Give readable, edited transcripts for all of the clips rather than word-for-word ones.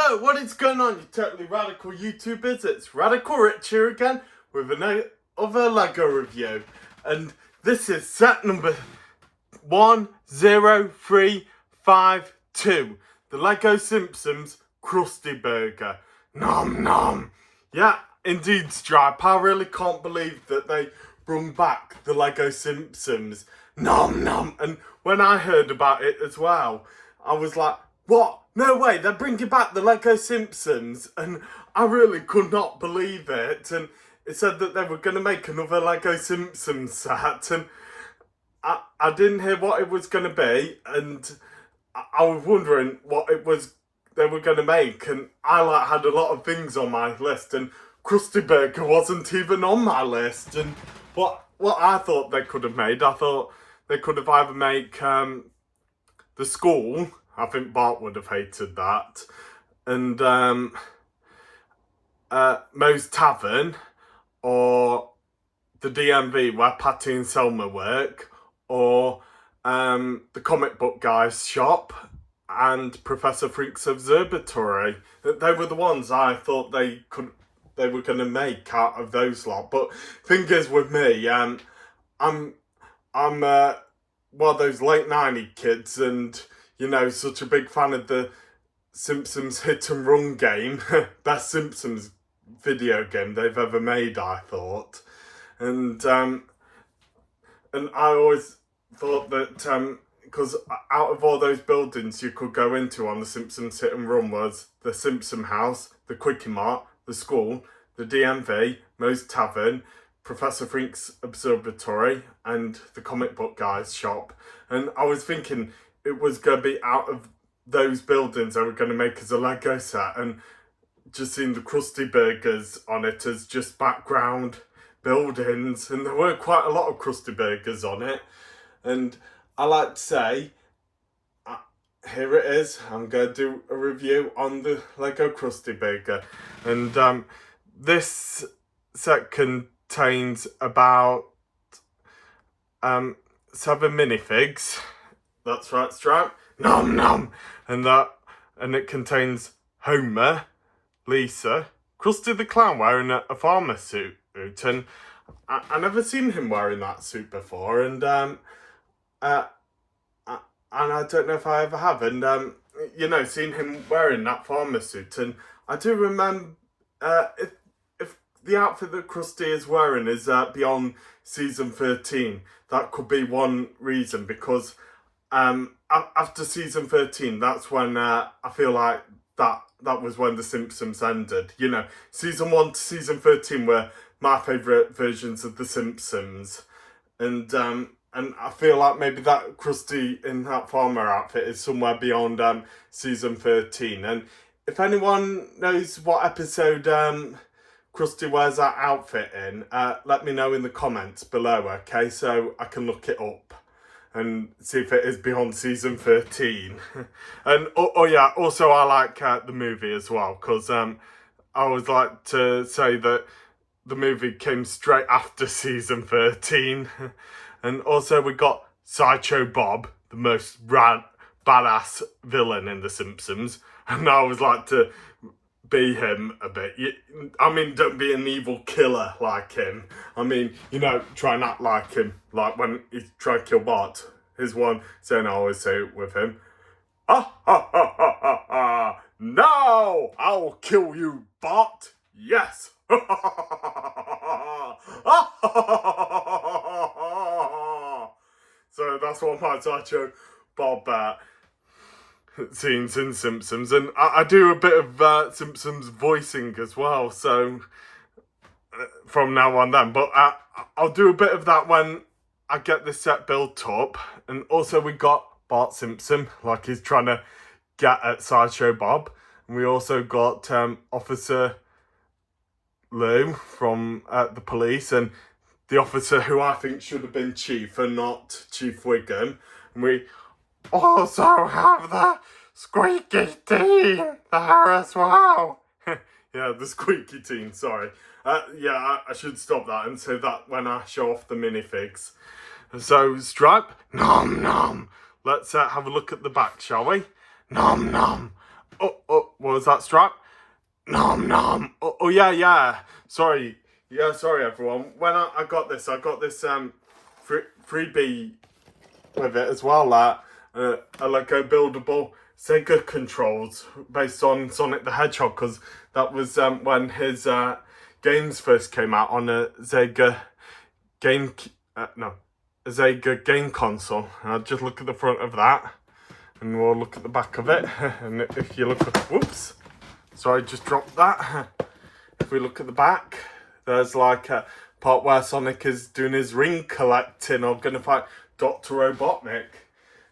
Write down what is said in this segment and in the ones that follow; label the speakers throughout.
Speaker 1: Hello, what is going on, you totally radical YouTubers? It's Radical Rich here again with another Lego review. And this is set number 10352. The Lego Simpsons Krusty Burger. Nom nom. Yeah, indeed, Stripe. I really can't believe that they brought back the Lego Simpsons. Nom nom. And when I heard about it as well, I was like, what? No way, they're bringing back the Lego Simpsons, and I really could not believe it. And it said that they were going to make another Lego Simpsons set, and I didn't hear what it was going to be, and I was wondering what it was they were going to make, and I had a lot of things on my list, and Krusty Burger wasn't even on my list. And what I thought they could have made, I thought they could have either make the school. I think Bart would have hated that. And Moe's Tavern, or the DMV where Patty and Selma work, or the comic book guy's shop, and Professor Freak's observatory. They were the ones I thought they were going to make out of those lot. But thing is with me, I'm one of those late 90s kids, and you know, such a big fan of the Simpsons hit and run game. Best Simpsons video game they've ever made, I thought. And I always thought that, because out of all those buildings you could go into on the Simpsons hit and run was the Simpson house, the Quickie Mart, the school, the DMV, Moe's Tavern, Professor Freak's observatory, and the comic book guy's shop. And I was thinking it was going to be out of those buildings they were going to make as a Lego set, and just seeing the Krusty Burgers on it as just background buildings, and there were quite a lot of Krusty Burgers on it. And I like to say, here it is, I'm going to do a review on the Lego Krusty Burger. And this set contains about 7 minifigs. That's right, Stripe. Nom nom. And it contains Homer, Lisa, Krusty the Clown wearing a farmer suit, and I never seen him wearing that suit before, and I don't know if I ever have, and you know, seen him wearing that farmer suit. And I do remember if the outfit that Krusty is wearing is beyond season 13, that could be one reason, because after season 13, that's when I feel like that was when the Simpsons ended. You know, season 1 to season 13 were my favourite versions of the Simpsons, and I feel like maybe that Krusty in that farmer outfit is somewhere beyond season 13. And if anyone knows what episode Krusty wears that outfit in, let me know in the comments below, okay, so I can look it up and see if it is beyond season 13. And oh yeah, also I like the movie as well, because I always like to say that the movie came straight after season 13. And also we got Sideshow Bob, the most badass villain in The Simpsons, and I always like to be him a bit. I mean, don't be an evil killer like him. I mean, you know, try and act like him. Like when he tried to kill Bart. Here's one saying I always say it with him. Ah ha ha ha ha ha! Now I'll kill you, Bart. Yes. Ha ha ha ha ha ha! So that's one of my Sideshow Bob scenes in Simpsons, and I do a bit of Simpsons voicing as well, so from now on then, but I'll do a bit of that when I get this set built up. And also we got Bart Simpson, like he's trying to get at Sideshow Bob, and we also got Officer Lou from the police, and the officer who I think should have been Chief and not Chief Wiggum. And we also have the squeaky teen there as well. Yeah, the squeaky teen, sorry. Yeah, I should stop that and say that when I show off the minifigs. So, Stripe, nom nom. Let's have a look at the back, shall we? Nom nom. What was that, Strap? Nom nom. Yeah. Sorry. Yeah, sorry everyone. When I got this, freebie with it as well. A Lego buildable Sega controls based on Sonic the Hedgehog, because that was when his games first came out on a Sega game. No, a Sega game console. I'll just look at the front of that, and we'll look at the back of it. And if you look at, whoops, sorry, just dropped that. If we look at the back, there's like a part where Sonic is doing his ring collecting or gonna fight Dr. Robotnik.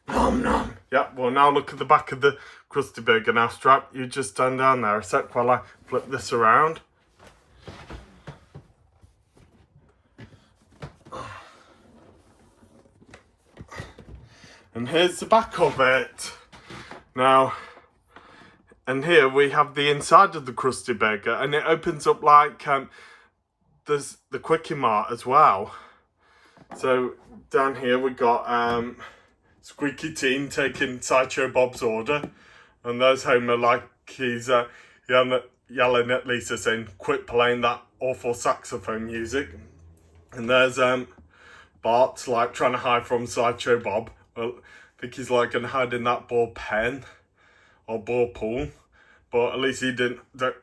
Speaker 1: Nom nom. Yeah, well now look at the back of the Krusty Burger now, Strap. You just stand down there a sec while I flip this around. And here's the back of it. Now, and here we have the inside of the Krusty Burger, and it opens up like there's the Quickie Mart as well. So down here we got Squeaky Teen taking Sideshow Bob's order, and there's Homer like he's yelling at Lisa saying, "Quit playing that awful saxophone music." And there's Bart like trying to hide from Sideshow Bob. Well, I think he's like gonna hide in that ball pen or ball pool, but at least he doesn't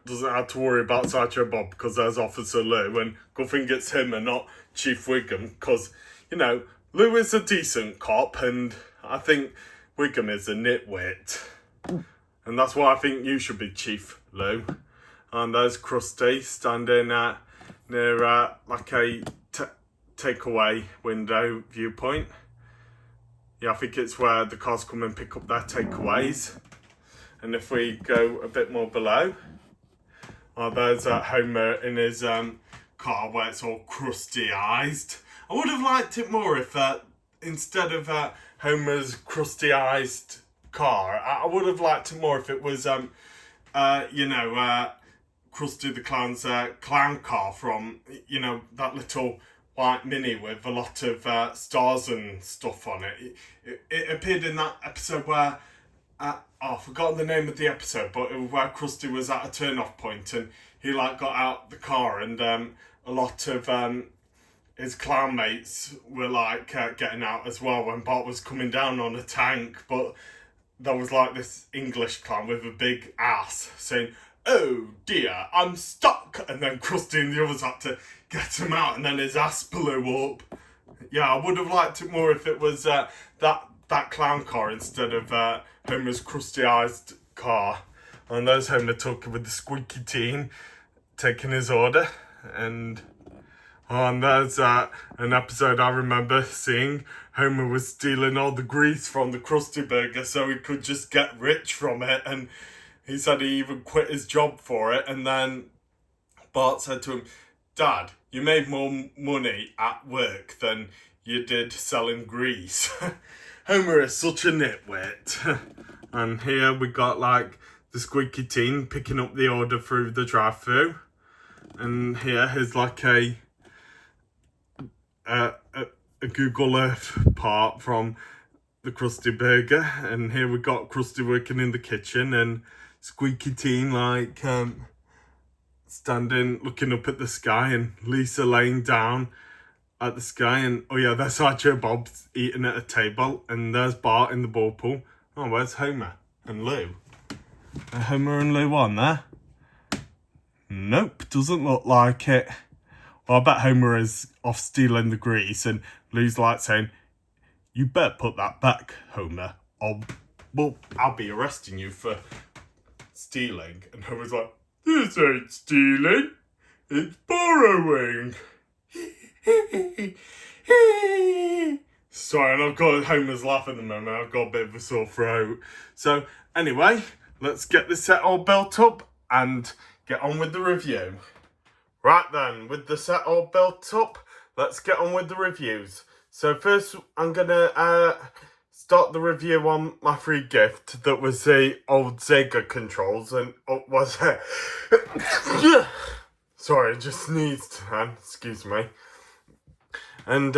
Speaker 1: have to worry about Sideshow Bob, because there's Officer Lou, and good thing it's him and not Chief Wiggum, because you know Lou is a decent cop, and I think Wiggum is a nitwit, and that's why I think you should be Chief Lou. And there's Krusty standing near like a takeaway window viewpoint. Yeah, I think it's where the cars come and pick up their takeaways. And if we go a bit more below, there's Homer in his car where it's all crusty-ized. I would have liked it more if instead of Homer's crusty-ized car, I would have liked it more if it was, Krusty the Clown's clown car from, that little white Mini with a lot of stars and stuff on it. It appeared in that episode where, I've forgotten the name of the episode, but it was where Krusty was at a turn-off point and he got out the car, and a lot of his clown mates were getting out as well when Bart was coming down on a tank, but there was this English clown with a big ass saying, "Oh dear, I'm stuck," and then Krusty and the others had to get him out, and then his ass blew up. Yeah, I would have liked it more if it was that clown car instead of Homer's crusty-ized car. And there's Homer talking with the Squeaky Teen, taking his order. And there's an episode I remember seeing. Homer was stealing all the grease from the Krusty Burger so he could just get rich from it. And he said he even quit his job for it. And then Bart said to him, "Dad, you made more money at work than you did selling grease." Homer is such a nitwit. And here we got the Squeaky Teen picking up the order through the drive-thru. And here is a Google Earth part from the Krusty Burger. And here we got Krusty working in the kitchen and Squeaky Teen standing looking up at the sky, and Lisa laying down at the sky. And there's Sideshow Bob's eating at a table, and there's Bart in the ball pool. Oh, where's Homer and Lou? Are Homer and Lou on there? Nope, doesn't look like it. Well, I bet Homer is off stealing the grease, and Lou's saying, "You better put that back, Homer, or I'll be arresting you for stealing." And Homer's like, "This ain't stealing, it's borrowing." Sorry, and I've got Homer's laughing at the moment. I've got a bit of a sore throat. So anyway, let's get this set all built up and get on with the review. Right then, with the set all built up, let's get on with the reviews. So first, I'm gonna start the review on my free gift that was the old Sega controls, and was it? Sorry, I just sneezed, excuse me. And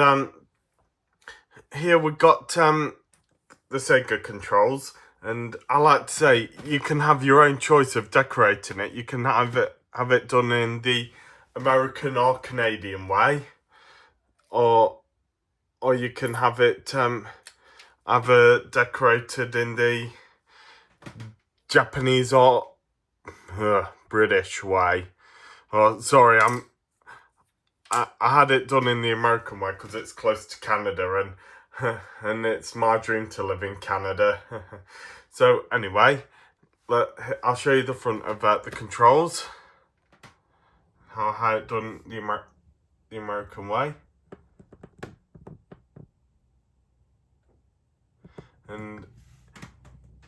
Speaker 1: here we got the Sega controls, And I like to say, you can have your own choice of decorating it. You can have it done in the American or Canadian way, or you can have it decorated in the Japanese or British way. Oh, sorry, I had it done in the American way because it's close to Canada, and it's my dream to live in Canada. So anyway, I'll show you the front of the controls. How it done the American way. And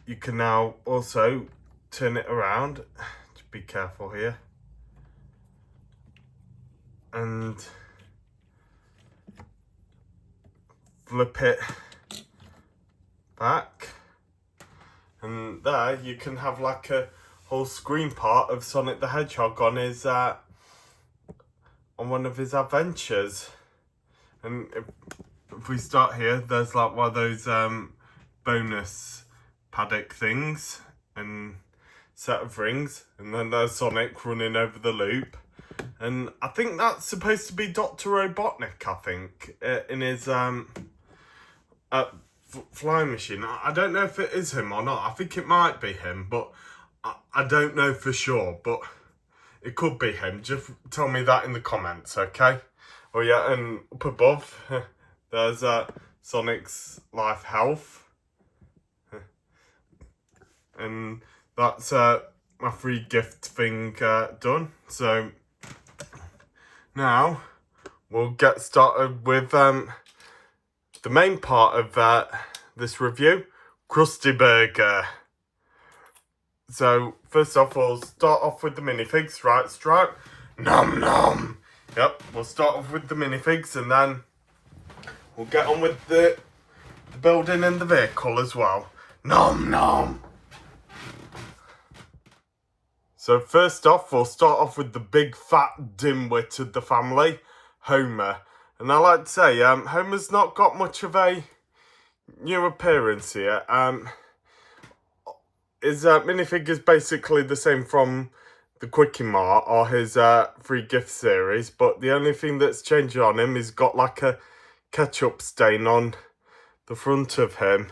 Speaker 1: you can now also turn it around. Just be careful here. And flip it back. And there you can have like a whole screen part of Sonic the Hedgehog on his on one of his adventures. And if we start here, there's like one of those bonus paddock things and set of rings, and then there's Sonic running over the loop. And I think that's supposed to be Dr. Robotnik, I think, in his flying machine. I don't know if it is him or not. I think it might be him, but I don't know for sure. But it could be him. Just tell me that in the comments, okay? Oh yeah, and up above, there's Sonic's life health. And that's my free gift thing done. So now we'll get started with the main part of this review, Krusty Burger. So first off, we'll start off with the minifigs, right, Stripe? Nom nom. Yep, we'll start off with the minifigs, and then we'll get on with the building and the vehicle as well. Nom nom. So first off, we'll start off with the big fat dimwit of the family, Homer. And I like to say, Homer's not got much of a new appearance here. His minifig is basically the same from the Quickie Mart or his free gift series, but the only thing that's changed on him is got like a ketchup stain on the front of him.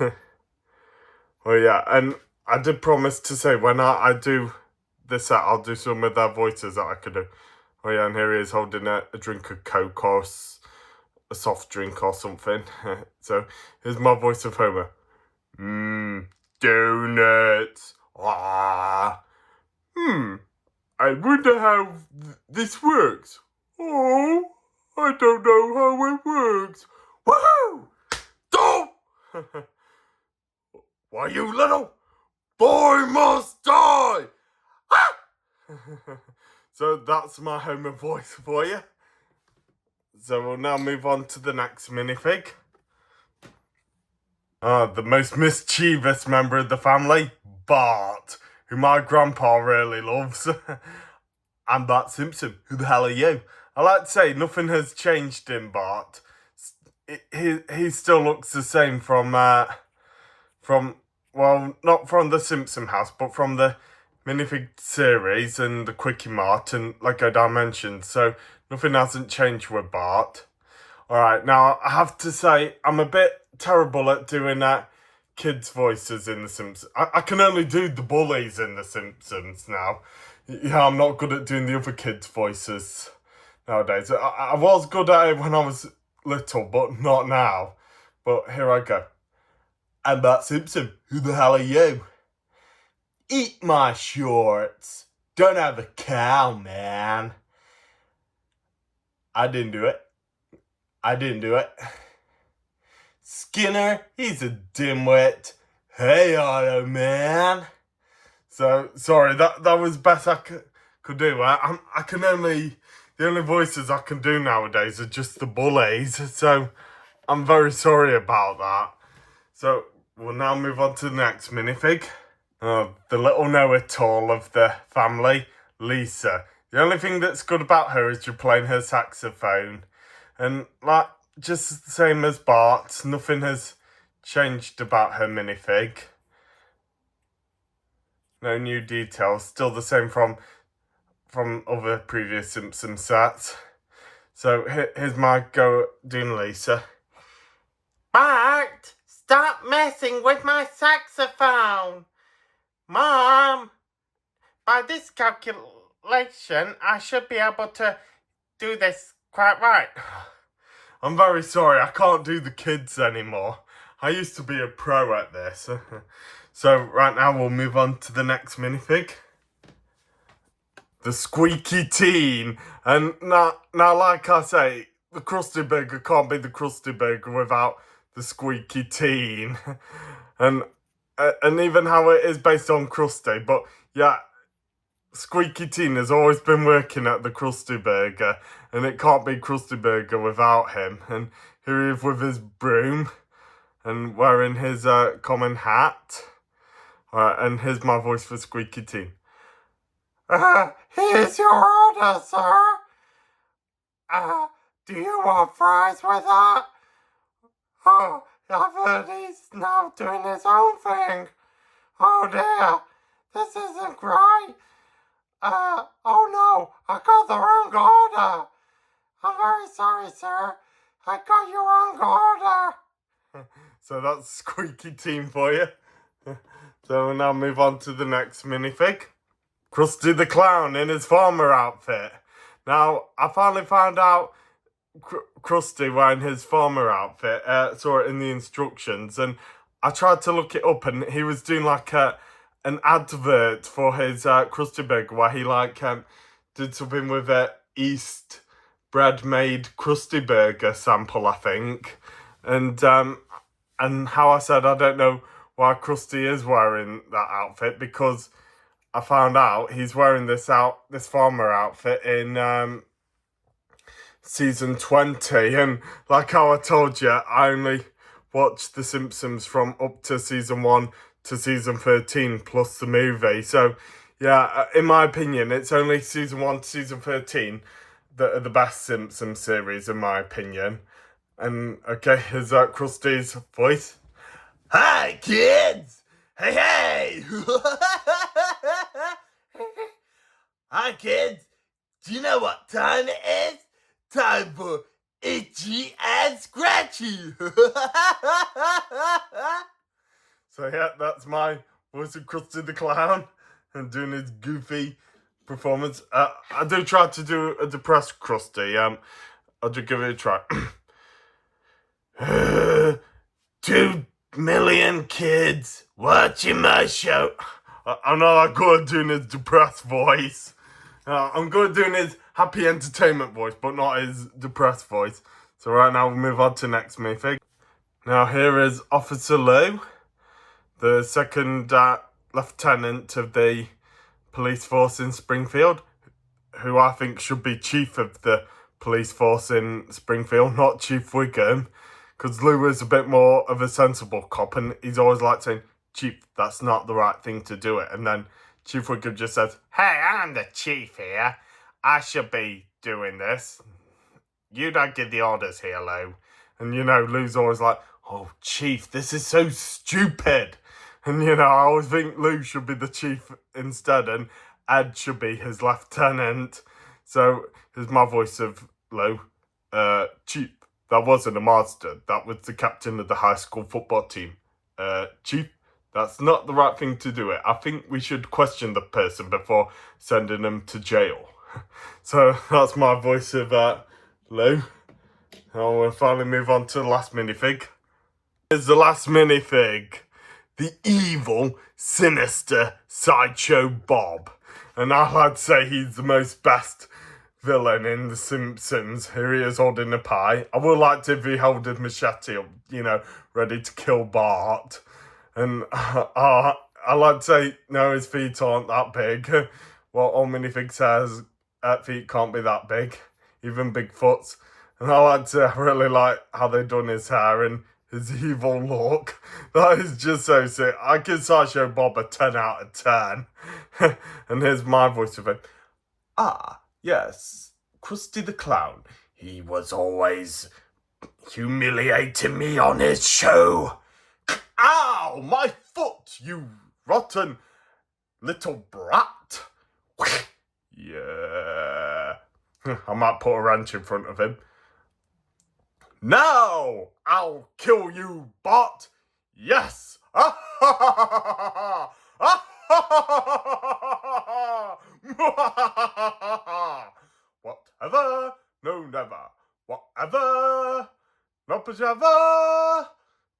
Speaker 1: Oh yeah, and I did promise to say when I do this set, I'll do some of their voices that I could do. Oh yeah, and here he is holding a drink of Coke or a soft drink or something. So here's my voice of Homer. Donuts. Ah. I wonder how this works. Oh, I don't know how it works. Woohoo! Don't! Why, you little boy must die! Ah! So that's my Homer voice for you. So we'll now move on to the next minifig. The most mischievous member of the family, Bart, who my grandpa really loves. I'm Bart Simpson. Who the hell are you? I like to say nothing has changed in Bart. He still looks the same from well, not from the Simpson house, but from the minifig series and the Quickie Mart and Lego Dimensions. So nothing hasn't changed with Bart. Alright, now I have to say I'm a bit terrible at doing kids' voices in The Simpsons. I can only do the bullies in The Simpsons now. Yeah, I'm not good at doing the other kids' voices nowadays. I was good at it when I was little, but not now. But here I go. I'm Bart Simpson. Who the hell are you? Eat my shorts. Don't have a cow, man. I didn't do it. Skinner, he's a dimwit. Hey, Otto, man. So, sorry, that was best I could do. The only voices I can do nowadays are just the bullies. So, I'm very sorry about that. So, we'll now move on to the next minifig. The little know-it-all of the family, Lisa. The only thing that's good about her is you're playing her saxophone. And, like, just the same as Bart, nothing has changed about her minifig. No new details, still the same from other previous Simpsons sets. So here's my go doing Lisa. Bart, stop messing with my saxophone. Mom, by this calculation, I should be able to do this quite right. I'm very sorry, I can't do the kids anymore. I used to be a pro at this. So right now we'll move on to the next minifig. The Squeaky Teen. And now like I say, the Krusty Burger can't be the Krusty Burger without the Squeaky Teen. and even how it is based on Krusty. But yeah, Squeaky Teen has always been working at the Krusty Burger, and it can't be Krusty Burger without him. And here he is with his broom and wearing his common hat. And here's my voice for Squeaky Teen. Here's your order, sir. Do you want fries with that? Oh, I've heard he's now doing his own thing. Oh dear, this isn't great. Oh no, I got the wrong order. I'm very sorry, sir. I got your wrong order. So that's Squeaky Teen for you. So we'll now move on to the next minifig. Krusty the Clown in his farmer outfit. Now, I finally found out Krusty wearing his farmer outfit. Saw it in the instructions, and I tried to look it up, and he was doing like an advert for his Krusty Burger where he did something with a East bread made Krusty Burger sample, I think. And how I said I don't know why Krusty is wearing that outfit, because I found out he's wearing this farmer outfit in season 20, and like how I told you, I only watched The Simpsons from up to season 1 to season 13 plus the movie. So yeah, in my opinion, it's only season 1 to season 13 that are the best Simpsons series, in my opinion. And okay, here's Krusty's voice. Hi, kids! Hey, hey! Hi, kids! Do you know what time it is? Time for Itchy and Scratchy! So yeah, that's my voice of Krusty the Clown and doing his goofy performance. I do try to do a depressed Krusty. I'll just give it a try. 2 million kids watching my show. I'm not that good at doing his depressed voice. I'm good at doing his happy entertainment voice, but not his depressed voice. So right now we'll move on to next minifig. Now here is Officer Lou, the second lieutenant of the police force in Springfield, who I think should be chief of the police force in Springfield, not Chief Wiggum. Because Lou is a bit more of a sensible cop, and he's always like saying, Chief, that's not the right thing to do it. And then Chief Wiggum just says, hey, I'm the chief here. I should be doing this. You don't give the orders here, Lou. And, Lou's always like, oh, Chief, this is so stupid. And, I always think Lou should be the chief instead, and Ed should be his lieutenant. So here's my voice of Lou. Chief. That wasn't a monster. That was the captain of the high school football team. Chief, that's not the right thing to do it. I think we should question the person before sending them to jail. So that's my voice of Lou. Now we'll finally move on to the last minifig. Here's the last minifig. The evil, sinister Sideshow Bob. And I'd say he's the most best villain in The Simpsons. Here he is holding a pie. I would like to if he held his machete up, ready to kill Bart. And I like to say, no, his feet aren't that big. Well, all minifig says feet can't be that big, even Bigfoot's. And I really like how they done his hair and his evil look. That is just so sick. I give Sideshow Bob a 10 out of 10. And here's my voice of it. Yes, Krusty the Clown. He was always humiliating me on his show. Ow, my foot, you rotten little brat. Yeah. I might put a wrench in front of him. Now, I'll kill you, bot. Yes. Whatever, no never. Whatever, no pajama.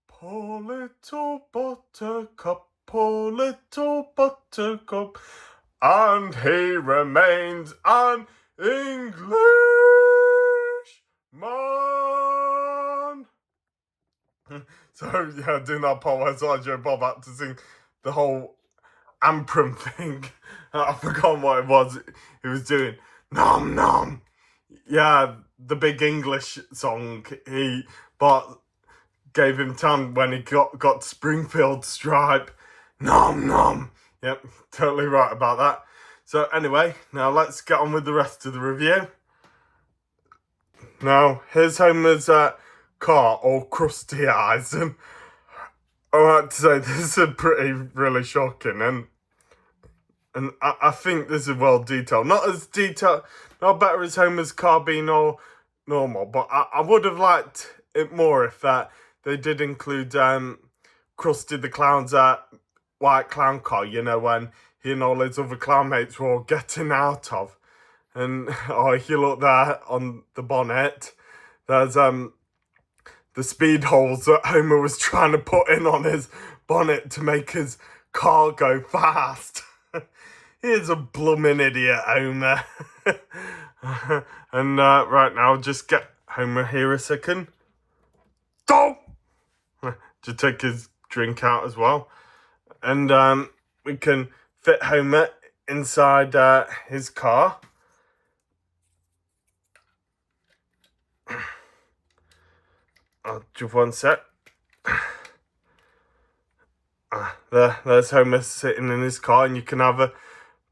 Speaker 1: Poor little buttercup, poor little buttercup, and he remains an Englishman. So yeah, doing that part where Sergio Bob had to sing the whole Amprum thing. I forgot what it was he was doing. Nom nom. Yeah, the big English song but gave him time when he got Springfield Stripe. Nom nom. Yep, totally right about that. So anyway, now let's get on with the rest of the review. Now, here's Homer's car all crusty eyes, and I have to say this is really shocking, and I think this is well detailed. Not as detailed, not better as Homer's car being all normal, but I would have liked it more if they did include Krusty the Clown's white clown car, you know, when he and all his other clown mates were all getting out of. And if you look there on the bonnet, there's the speed holes that Homer was trying to put in on his bonnet to make his car go fast. He is a blooming idiot, Homer. And right now, just get Homer here a second. Stop! To take his drink out as well. And we can fit Homer inside his car. Just one sec. There's Homer sitting in his car, and you can have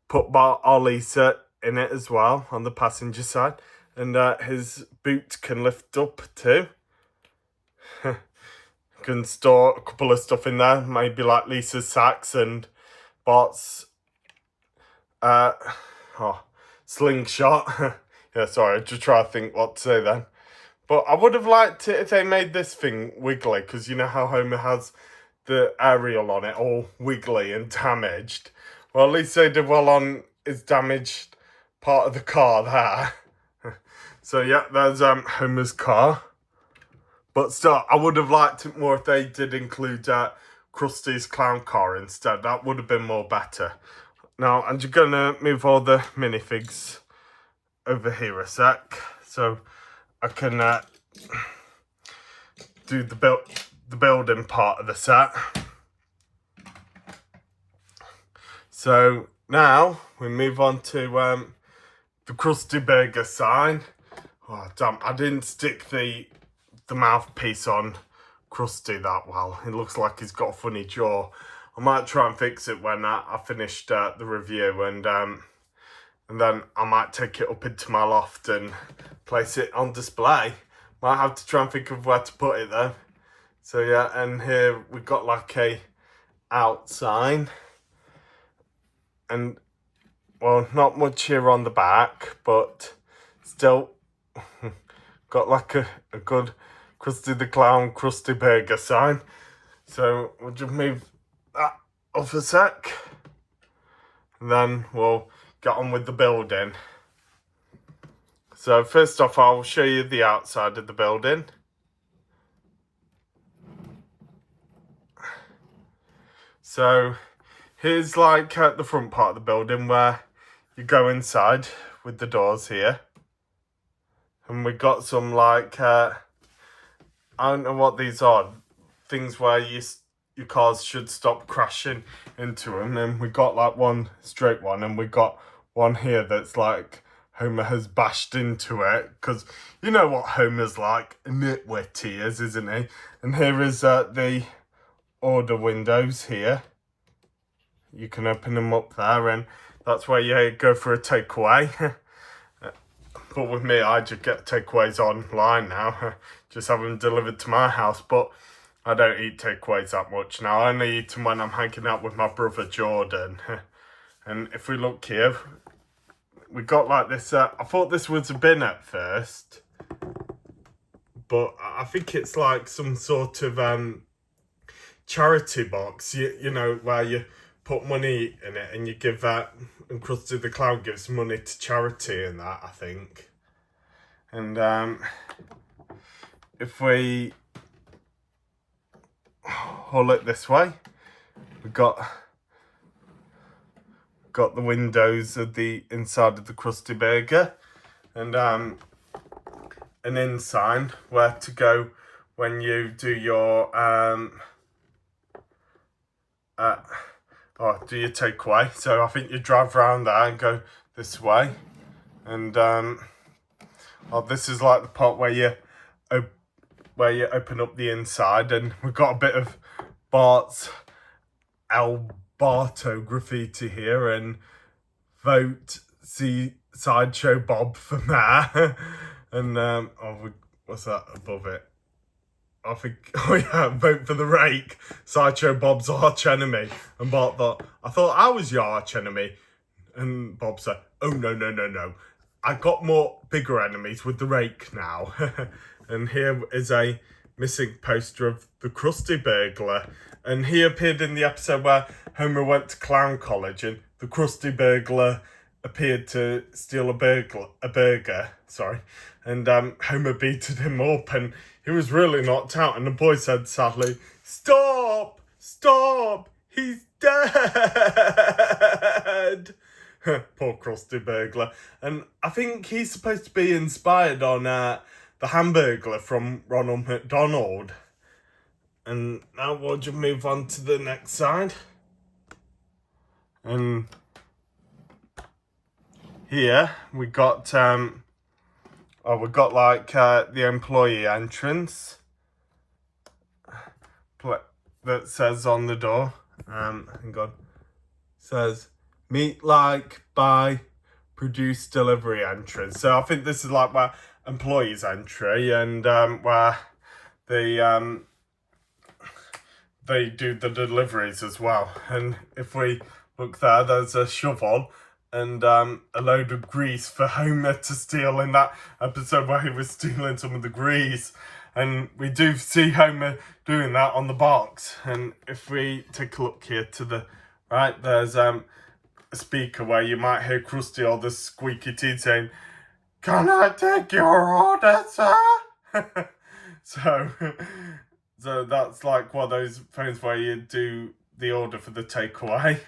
Speaker 1: put Bart or Lisa in it as well on the passenger side, and his boot can lift up too. You can store a couple of stuff in there, maybe like Lisa's sacks and Bart's slingshot. Yeah, sorry, just try to think what to say then. But I would have liked it if they made this thing wiggly, because you know how Homer has the aerial on it all wiggly and damaged. Well, at least they did well on his damaged part of the car there. So yeah, there's Homer's car. But still, I would have liked it more if they did include Krusty's clown car instead. That would have been more better. Now, I'm just going to move all the minifigs over here a sec, so I can do the building part of the set. So now we move on to the Krusty Burger sign. Oh damn! I didn't stick the mouthpiece on Krusty that well. It looks like he's got a funny jaw. I might try and fix it when I finished the review, and then I might take it up into my loft and place it on display. Might have to try and think of where to put it though. So yeah, and here we've got like a out sign. And, well, not much here on the back, but still got like a good Krusty the Clown, Krusty Burger sign. So we'll just move that off a sec. And then we'll get on with the building. So first off, I'll show you the outside of the building. So here's like the front part of the building where you go inside with the doors here. And we got some like, I don't know what these are, things where your cars should stop crashing into them. And we got like one straight one, and we got one here that's like Homer has bashed into it. Because you know what Homer's like, a nitwit he is, isn't he? And here is the order windows here. You can open them up there, and that's where you go for a takeaway. But with me, I just get takeaways online now. Just have them delivered to my house. But I don't eat takeaways that much now. I only eat them when I'm hanging out with my brother Jordan. And if we look here, we got like this. I thought this was a bin at first, but I think it's like some sort of charity box. You know, where you put money in it and you give that. And Krusty the Clown gives money to charity and that, I think. And if we haul it this way, we got the windows of the inside of the Krusty Burger, and an in sign where to go when you do your do your takeaway. So I think you drive around there and go this way, and this is like the part where you open up the inside, and we've got a bit of Bart's El Barto graffiti here, and vote see Sideshow Bob for mayor. And what's that above it? I think, oh yeah, vote for the rake. Sideshow Bob's arch enemy. And Bart thought, I thought I was your arch enemy. And Bob said, oh no. I got more bigger enemies with the rake now. And here is a missing poster of the Krusty Burglar. And he appeared in the episode where Homer went to clown college and the Krusty Burglar appeared to steal a burger. And Homer beated him up and he was really knocked out. And the boy said sadly, Stop! He's dead! Poor Krusty Burglar. And I think he's supposed to be inspired on the Hamburglar from Ronald McDonald. And now we'll just move on to the next side. And here we got the employee entrance that says on the door. Hang on. Says meet like by produce delivery entrance. So I think this is like where employees entry and where they do the deliveries as well. And if we look there, there's a shovel and a load of grease for Homer to steal in that episode where he was stealing some of the grease. And we do see Homer doing that on the box. And if we take a look here to the right, there's a speaker where you might hear Krusty or the squeaky teeth saying, "Can I take your order, sir?" So that's like one of those phones where you do the order for the takeaway.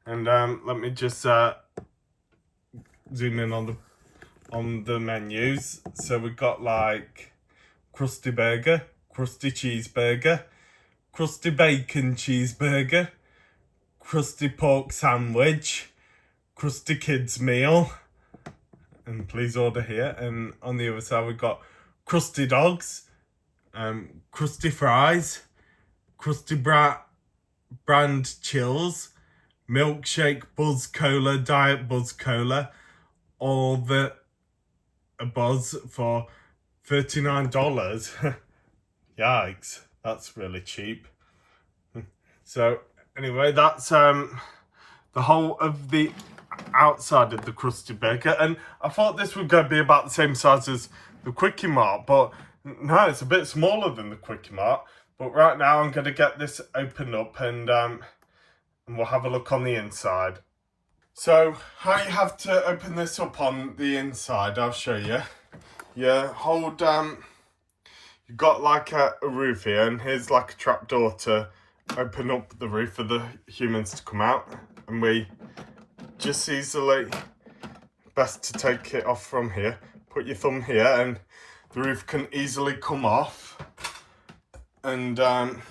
Speaker 1: And let me just zoom in on the menus. So we've got like Krusty Burger, Krusty Cheeseburger, Krusty Bacon Cheeseburger, Krusty Pork Sandwich, Krusty Kids Meal, and please order here. And on the other side we've got Krusty Dogs, Krusty Fries, Krusty Brand Chills, Milkshake Buzz Cola, Diet Buzz Cola, all the a buzz for $39. Yikes, that's really cheap. So anyway, that's the whole of the outside of the Krusty Burger, and I thought this would be about the same size as the Quickie Mart, but no, it's a bit smaller than the Quickie Mart. But right now I'm going to get this opened up and we'll have a look on the inside. So how you have to open this up on the inside, I'll show you. You hold, you've got like a roof here, and here's like a trapdoor to open up the roof for the humans to come out. And we just easily, best to take it off from here. Put your thumb here and the roof can easily come off. And the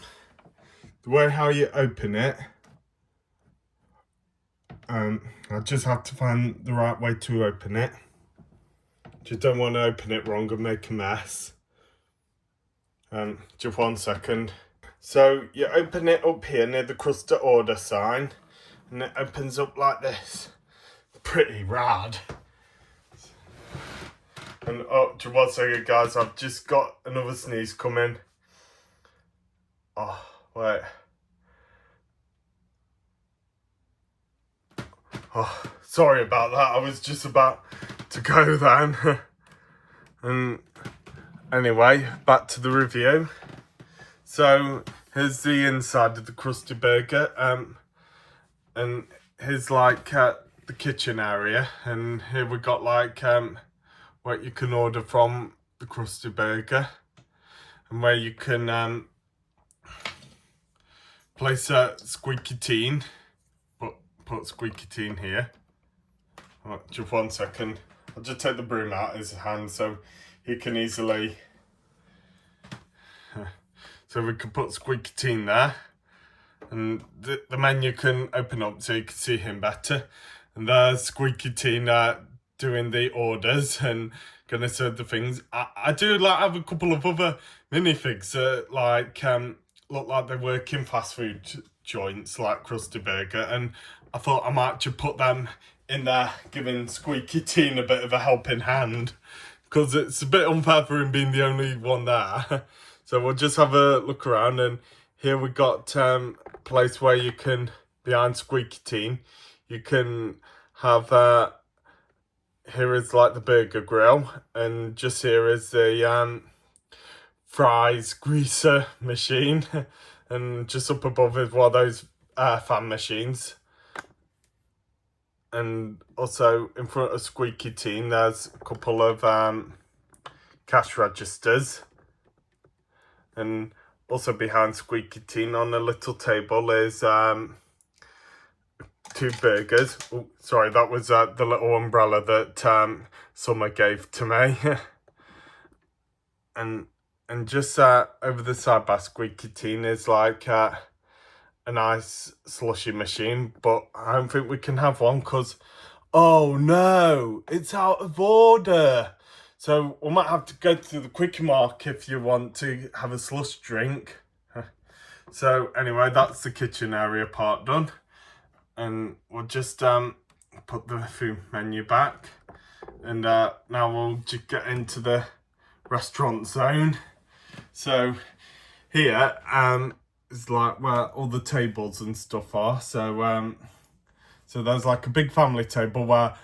Speaker 1: way how you open it, I just have to find the right way to open it. Just don't want to open it wrong and make a mess. Just 1 second. So you open it up here near the Krusty order sign, and it opens up like this. Pretty rad. And just 1 second, guys, I've just got another sneeze coming. Oh, wait. Oh, sorry about that. I was just about to go then. And anyway, back to the review. So here's the inside of the Krusty Burger. And here's like the kitchen area. And here we got like what you can order from the Krusty Burger. And where you can place a squeaky teen. Put squeaky teen here. Oh, just 1 second. I'll just take the broom out of his hand so he can easily. So we can put squeaky teen there, and the menu can open up so you can see him better. And there's squeaky teen doing the orders and gonna serve the things. I do like have a couple of other minifigs that like look like they work in fast food joints like Krusty Burger, and I thought I might just put them in there, giving Squeaky Teen a bit of a helping hand, because it's a bit unfair for him being the only one there. So we'll just have a look around, and here we got a place where you can, behind Squeaky Teen, you can have, here is like the burger grill, and just here is the fries greaser machine, and just up above is one of those fan machines. And also in front of Squeaky Teen, there's a couple of cash registers. And also behind Squeaky Teen on a little table is 2 burgers. Oh, sorry, that was the little umbrella that Summer gave to me. and just over the side by Squeaky Teen is like a nice slushy machine, but I don't think we can have one because, oh no, it's out of order. So we might have to go to the Quickie Mart if you want to have a slush drink. So anyway, that's the kitchen area part done. And we'll just put the food menu back. And now we'll just get into the restaurant zone. So here is like where all the tables and stuff are. So so there's like a big family table where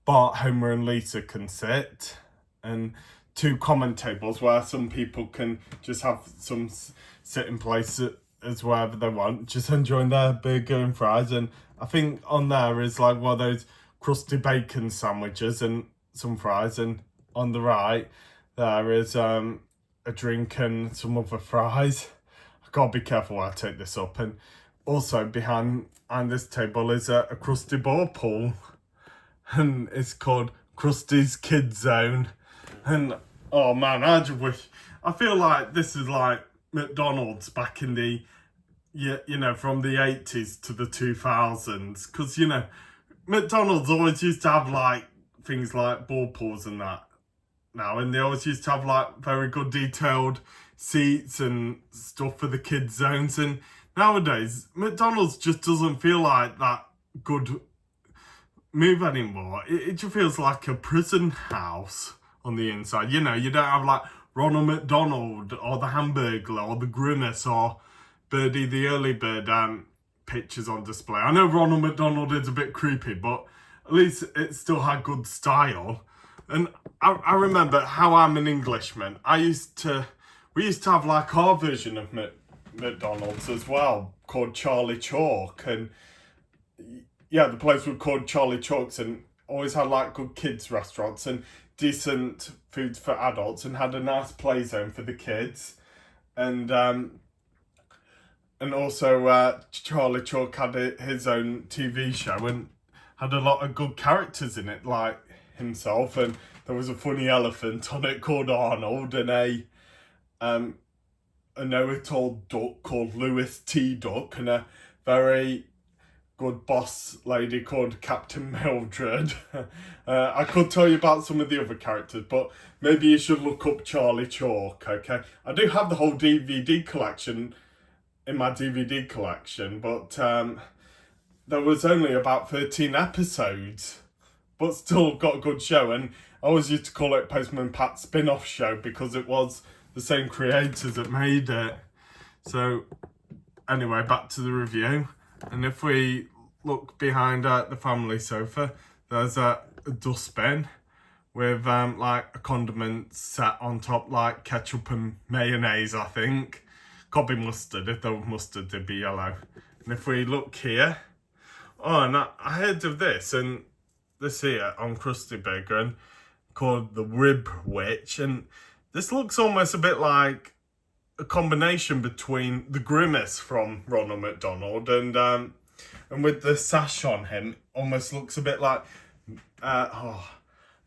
Speaker 1: Bart, Homer and Lisa can sit, and 2 common tables where some people can just have some sitting place as wherever they want, just enjoying their burger and fries. And I think on there is like one of those crusty bacon sandwiches and some fries, and on the right there is a drink and some other fries. I gotta be careful when I take this up. And also behind this table is a Krusty ball pool, and it's called Krusty's Kids Zone. And oh man, I feel like this is like McDonald's back in the, you know, from the 80s to the 2000s, because you know McDonald's always used to have like things like ball pools and that now, and they always used to have like very good detailed seats and stuff for the kids zones. And nowadays McDonald's just doesn't feel like that good move anymore. It just feels like a prison house on the inside. You know, you don't have like Ronald McDonald or the Hamburglar or the Grimace or Birdie the Early Bird pictures on display. I know Ronald McDonald is a bit creepy, but at least it still had good style. And I remember how I'm an Englishman. We used to have like our version of McDonald's as well, called Charlie Chalk. And yeah, the place was called Charlie Chalk's, and always had like good kids restaurants and decent foods for adults, and had a nice play zone for the kids. And also Charlie Chalk had his own TV show and had a lot of good characters in it, like himself. And there was a funny elephant on it called Arnold, and a know-it-all duck called Louis T. Duck, and a very good boss lady called Captain Mildred. I could tell you about some of the other characters, but maybe you should look up Charlie Chalk, okay? I do have the whole DVD collection in my DVD collection, but there was only about 13 episodes, but still got a good show. And I always used to call it Postman Pat's spin-off show because it was the same creators that made it. So anyway, back to the review. And if we look behind the family sofa, there's a dustbin with like a condiment set on top, like ketchup and mayonnaise, I think. Could be mustard. If there was mustard, they'd be yellow. And if we look here, oh, and I heard of this, and this here on Krusty Burger, and called the Rib Witch, and this looks almost a bit like a combination between the Grimace from Ronald McDonald and with the sash on him, almost looks a bit like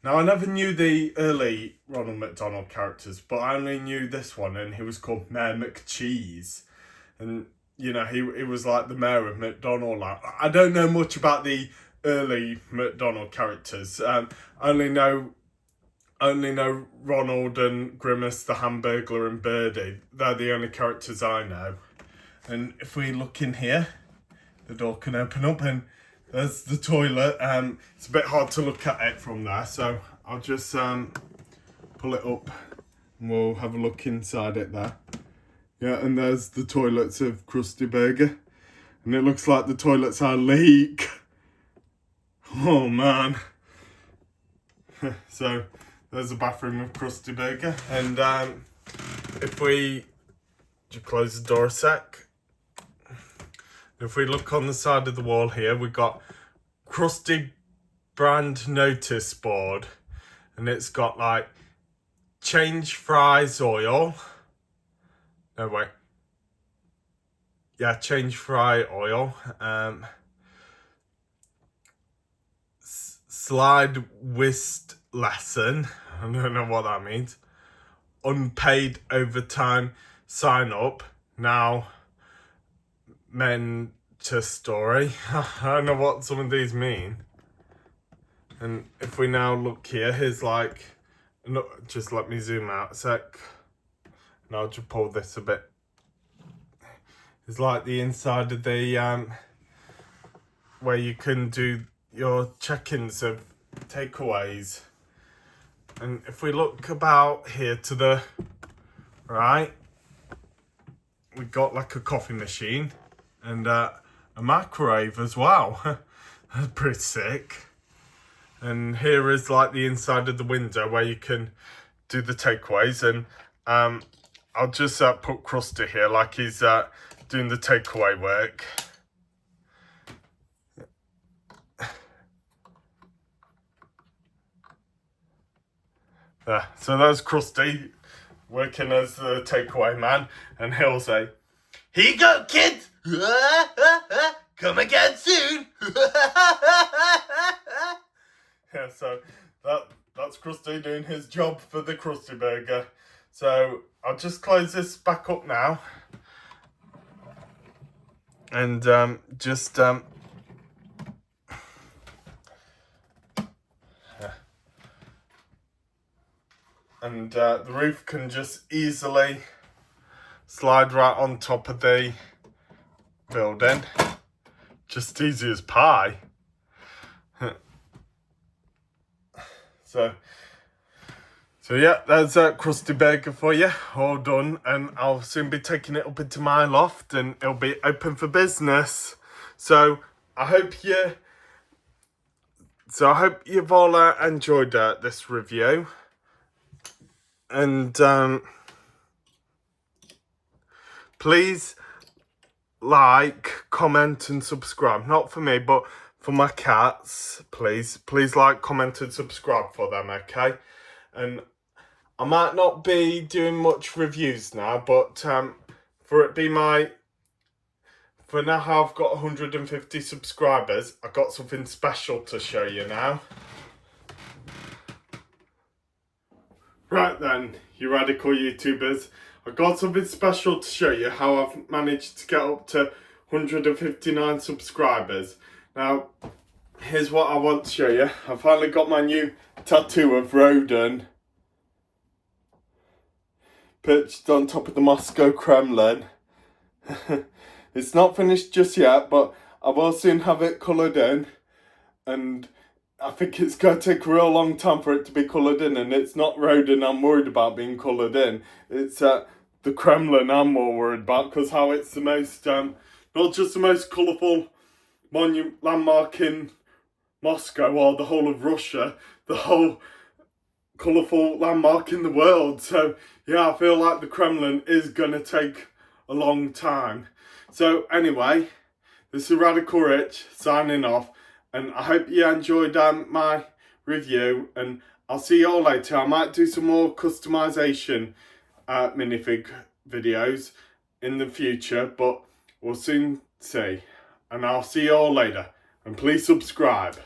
Speaker 1: Now, I never knew the early Ronald McDonald characters, but I only knew this one, and he was called Mayor McCheese. And, you know, he was like the mayor of McDonald. I don't know much about the early McDonald characters. I only know Ronald and Grimace, the Hamburglar, and Birdie. They're the only characters I know. And if we look in here, the door can open up, and there's the toilet. It's a bit hard to look at it from there, so I'll just pull it up and we'll have a look inside it there. Yeah, and there's the toilets of Krusty Burger. And it looks like the toilets are leak. Oh, man. So, there's the bathroom of Krusty Burger. And if we just close the door a sec. If we look on the side of the wall here, we've got Krusty brand notice board. And it's got like change fries oil. No, wait. Yeah, change fry oil. Slide whist lesson. I don't know what that means. Unpaid overtime sign up. Now, Mentor story. I don't know what some of these mean. And if we now look here, here's like, no, just let me zoom out a sec. And I'll just pull this a bit. It's like the inside of the, where you can do your check-ins of takeaways. And if we look about here to the right, we've got like a coffee machine and a microwave as well. That's pretty sick. And here is like the inside of the window where you can do the takeaways. And I'll just put Krusty here like he's doing the takeaway work. So there's Krusty working as the takeaway man, and he'll say, "Here you go, kids! Come again soon!" Yeah, so that's Krusty doing his job for the Krusty Burger. So I'll just close this back up now, and and the roof can just easily slide right on top of the building. Just easy as pie. So yeah, there's that Krusty Burger for you, all done, and I'll soon be taking it up into my loft, and it'll be open for business. So I hope you've all enjoyed this review, and please like, comment, and subscribe. Not for me, but for my cats. Please like, comment, and subscribe for them, okay? And I might not be doing much reviews now, but for now I've got 150 subscribers, I've got something special to show you now. Right then, you radical YouTubers, I've got something special to show you how I've managed to get up to 159 subscribers. Now, here's what I want to show you. I finally got my new tattoo of Rodin perched on top of the Moscow Kremlin. It's not finished just yet, but I will soon have it coloured in, and I think it's going to take a real long time for it to be coloured in, and it's not Rodin I'm worried about being coloured in. It's the Kremlin I'm more worried about, because how it's the most, not just the most colourful landmark in Moscow or the whole of Russia, the whole colourful landmark in the world. So yeah, I feel like the Kremlin is going to take a long time. So anyway, this is Radical Rich signing off, and I hope you enjoyed my review, and I'll see you all later. I might do some more customization minifig videos in the future, but we'll soon see. And I'll see you all later, and please subscribe.